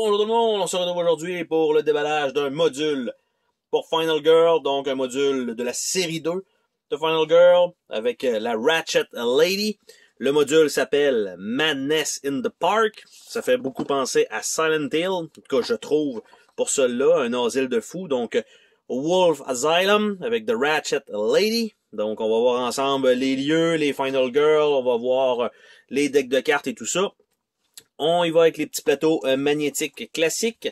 Bonjour tout le monde, on se retrouve aujourd'hui pour le déballage d'un module pour Final Girl, donc un module de la série 2 de Final Girl avec la Ratchet Lady. Le module s'appelle Madness in the Park. Ça fait beaucoup penser à Silent Hill, en tout cas je trouve pour celui-là, un asile de fous. Donc Wolf Asylum avec The Ratchet Lady. Donc on va voir ensemble les lieux, les Final Girl, on va voir les decks de cartes et tout ça. On y va avec les petits plateaux magnétiques classiques.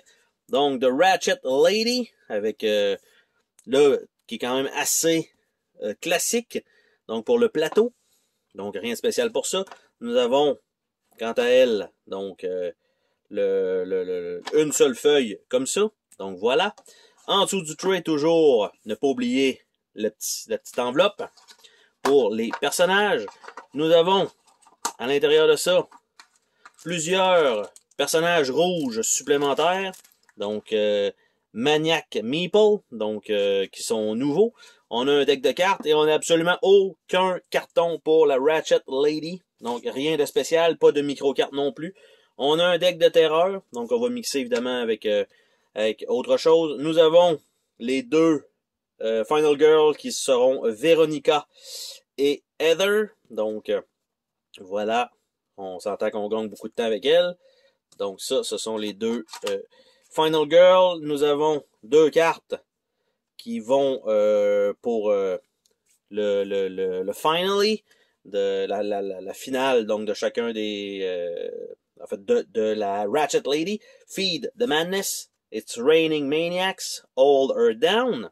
Donc, The Ratchet Lady, avec là, qui est quand même assez classique. Donc, pour le plateau. Donc, rien de spécial pour ça. Nous avons, quant à elle, donc, une seule feuille comme ça. Donc, voilà. En dessous du tray, toujours, ne pas oublier la petite enveloppe pour les personnages. Nous avons, à l'intérieur de ça, plusieurs personnages rouges supplémentaires, donc Maniac Meeple, donc qui sont nouveaux. On a un deck de cartes et on n'a absolument aucun carton pour la Ratchet Lady, donc rien de spécial, pas de micro-cartes non plus. On a un deck de terreur, donc on va mixer évidemment avec autre chose. Nous avons les deux Final Girls qui seront Veronica et Heather, donc voilà. On s'entend qu'on gagne beaucoup de temps avec elle. Donc ça, ce sont les deux Final Girl. Nous avons deux cartes qui vont pour le Finally, de la finale donc de chacun des... en fait, de la Ratchet Lady. Feed the Madness. It's Raining Maniacs. Hold Her Down.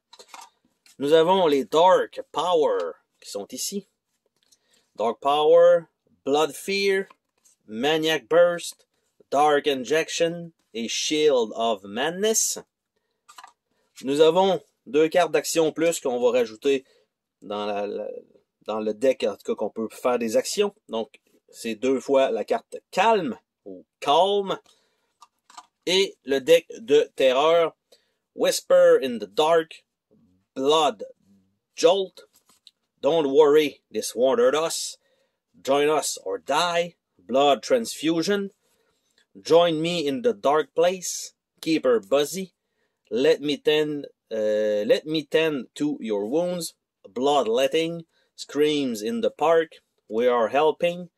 Nous avons les Dark Power qui sont ici. Dark Power, Blood Fear, Maniac Burst, Dark Injection et Shield of Madness. Nous avons deux cartes d'action plus qu'on va rajouter dans le deck, en tout cas qu'on peut faire des actions. Donc, c'est deux fois la carte Calme ou Calm. Et le deck de terreur, Whisper in the Dark, Blood Jolt, Don't Worry, This Won't Hurt Us, Join Us or Die, Blood Transfusion, Join Me in the Dark Place, Keep Her Buzzy, Let me tend to your wounds, Bloodletting, Screams in the Park, We Are Helping,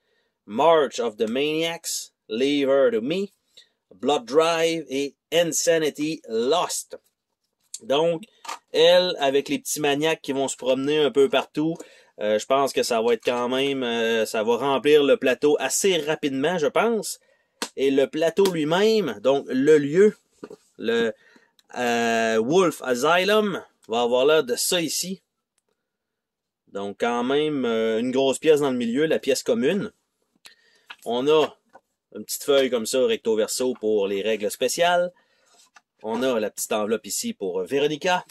March of the Maniacs, Leave Her to Me, Blood Drive et Insanity Lost. Donc, elle, avec les petits maniaques qui vont se promener un peu partout, je pense que ça va être quand même, ça va remplir le plateau assez rapidement, je pense. Et le plateau lui-même, donc le lieu, le Wolf Asylum, va avoir l'air de ça ici. Donc quand même une grosse pièce dans le milieu, la pièce commune. On a une petite feuille comme ça, recto verso pour les règles spéciales. On a la petite enveloppe ici pour Veronica.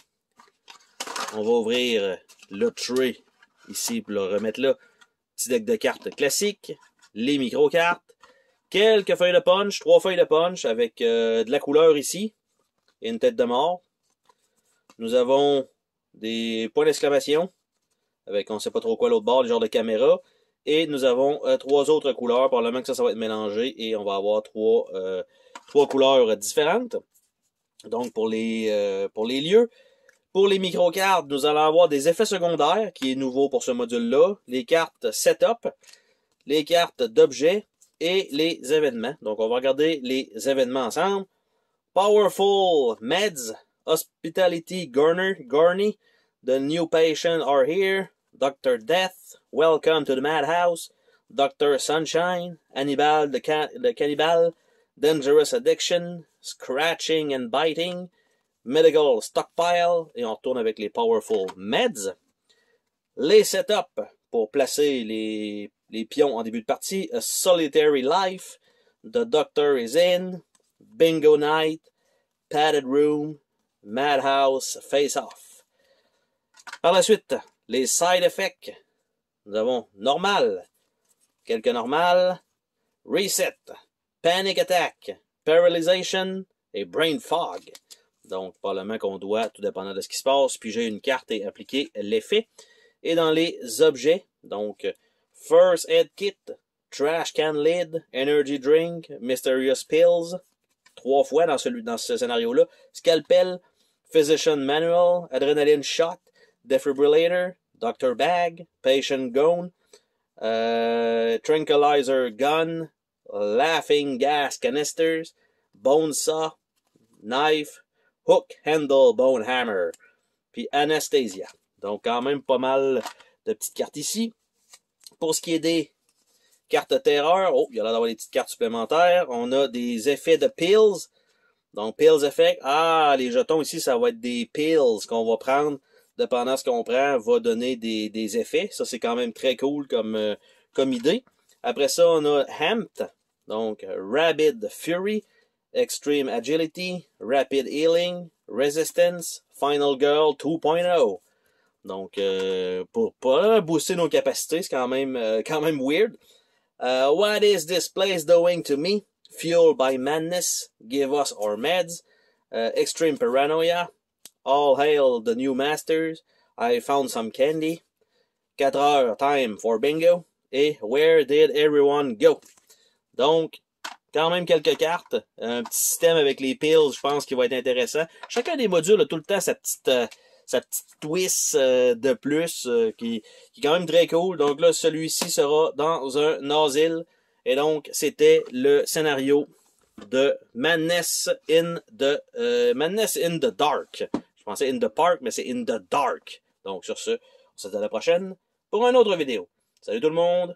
On va ouvrir le tray ici pour le remettre là. Petit deck de cartes classique. Les micro-cartes. Quelques feuilles de punch. 3 feuilles de punch avec de la couleur ici. Et une tête de mort. Nous avons des points d'exclamation. Avec on ne sait pas trop quoi l'autre bord, le genre de caméra. Et nous avons 3 autres couleurs. Probablement que ça va être mélangé. Et on va avoir 3 couleurs différentes. Donc, pour les lieux. Pour les micro-cartes, nous allons avoir des effets secondaires, qui est nouveau pour ce module-là. Les cartes Setup, les cartes d'objets et les événements. Donc, on va regarder les événements ensemble. Powerful Meds, Hospitality Gurney, The New Patient Are Here, Dr. Death, Welcome to the Madhouse, Dr. Sunshine, Hannibal the Cannibal, Dangerous Addiction, Scratching and Biting, Medical Stockpile, et on retourne avec les Powerful Meds. Les setups pour placer les pions en début de partie. A Solitary Life, The Doctor is In, Bingo Night, Padded Room, Madhouse Face Off. Par la suite, les side effects. Nous avons Normal, quelques normales, Reset, Panic Attack, Paralyzation et Brain Fog. Donc, probablement qu'on doit, tout dépendant de ce qui se passe, piger une carte et appliquer l'effet. Et dans les objets, donc, First Aid Kit, Trash Can Lid, Energy Drink, Mysterious Pills, 3 fois dans ce scénario-là. Scalpel, Physician Manual, Adrenaline Shot, Defibrillator, Dr. Bag, Patient Gone, Tranquilizer Gun, Laughing Gas Canisters, Bone Saw, Knife, Hook Handle Bone Hammer, puis Anesthesia. Donc quand même pas mal de petites cartes ici. Pour ce qui est des cartes terreur, oh, il y a l'air d'avoir des petites cartes supplémentaires. On a des effets de pills. Donc pills effect. Ah, les jetons ici, ça va être des pills qu'on va prendre. Dépendant de ce qu'on prend, va donner des effets. Ça, c'est quand même très cool comme idée. Après ça, on a Hamped. Donc, Rabid Fury, Extreme Agility, Rapid Healing, Resistance, Final Girl 2.0. Donc, pour booster nos capacités, c'est quand même weird. What is this place doing to me? Fueled by madness, give us our meds. Extreme Paranoia. All hail the new masters. I found some candy. 4 heures time for bingo. Et where did everyone go? Donc, quand même quelques cartes. Un petit système avec les pills, je pense qu'il va être intéressant. Chacun des modules a tout le temps sa petite twist de plus qui est quand même très cool. Donc là, celui-ci sera dans un asile. Et donc, c'était le scénario de Madness in the Dark. Je pensais in the park, mais c'est in the dark. Donc sur ce, on se dit à la prochaine pour une autre vidéo. Salut tout le monde!